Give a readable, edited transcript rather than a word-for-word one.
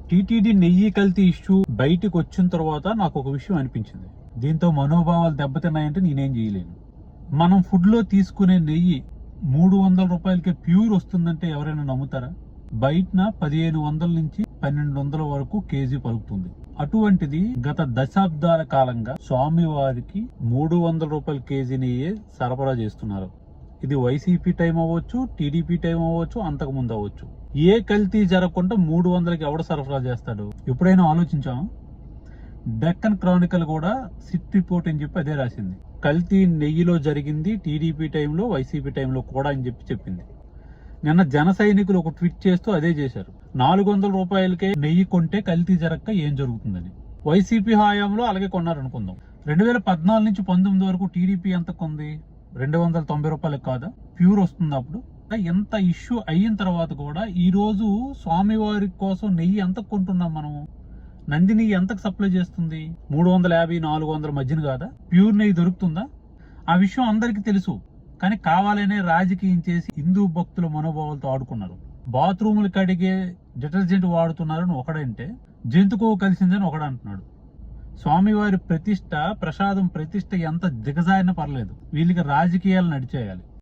TTD నెయ్యి కల్తీ issue బయటకు వచ్చిన తర్వాత నాకు ఒక విషయం అనిపించింది. దీంతో మనోభావాలు దెబ్బతిన్నాయంటే నేనేం చేయలేను. మనం ఫుడ్ లో తీసుకునే నెయ్యి 300 రూపాయలకే ప్యూర్ వస్తుందంటే ఎవరైనా నమ్ముతారా? బయటన 1500 నుంచి 1200 వరకు కేజీ పలుకుతుంది. అటువంటిది గత దశాబ్దాల కాలంగా స్వామివారికి 300 రూపాయల కేజీ నెయ్యి సరఫరా చేస్తున్నారు. ఇది వైసీపీ టైం అవ్వచ్చు, టీడీపీ టైం అవ్వచ్చు, అంతకు ముందు అవ్వచ్చు. ఏ కల్తీ జరగకుండా 300కి ఎవడ సరఫరా చేస్తాడు? ఎప్పుడైనా ఆలోచించాం? డెక్కన్ క్రానికల్ కూడా సిట్ రిపోర్ట్ అని చెప్పి అదే రాసింది. కల్తీ నెయ్యిలో జరిగింది టీడీపీ టైంలో, వైసీపీ టైంలో కూడా అని చెప్పి చెప్పింది. నిన్న జన సైనికులు ఒక ట్వీట్ చేస్తూ అదే చేశారు. 400 రూపాయలకే నెయ్యి కొంటే కల్తీ జరగక ఏం జరుగుతుందని. వైసీపీ హయాంలో అలాగే కొన్నారనుకుందాం. 2014 నుంచి 19 వరకు టీడీపీ ఎంత కొంది? 290 రూపాయలకు కాదా? ప్యూర్ వస్తుంది అప్పుడు. ఎంత ఇష్యూ అయిన తర్వాత కూడా ఈ రోజు స్వామివారి కోసం నెయ్యి ఎంత కొంటున్నాం మనము? నందిని ఎంతకు సప్లై చేస్తుంది? 350, 400 మధ్యన కాదా? ప్యూర్ నెయ్యి దొరుకుతుందా? ఆ విషయం అందరికీ తెలుసు. కానీ కావాలనే రాజకీయం చేసి హిందూ భక్తుల మనోభావాలతో ఆడుకున్నారు. బాత్రూములు కడిగే డిటర్జెంట్ వాడుతున్నారని ఒకడంటే, జంతుకు కలిసిందని ఒకడంటున్నాడు. స్వామివారి ప్రతిష్ట, ప్రసాదం ప్రతిష్ట ఎంత దిగజారినా పర్లేదు, వీళ్ళకి రాజకీయాలు నడిచేయాలి.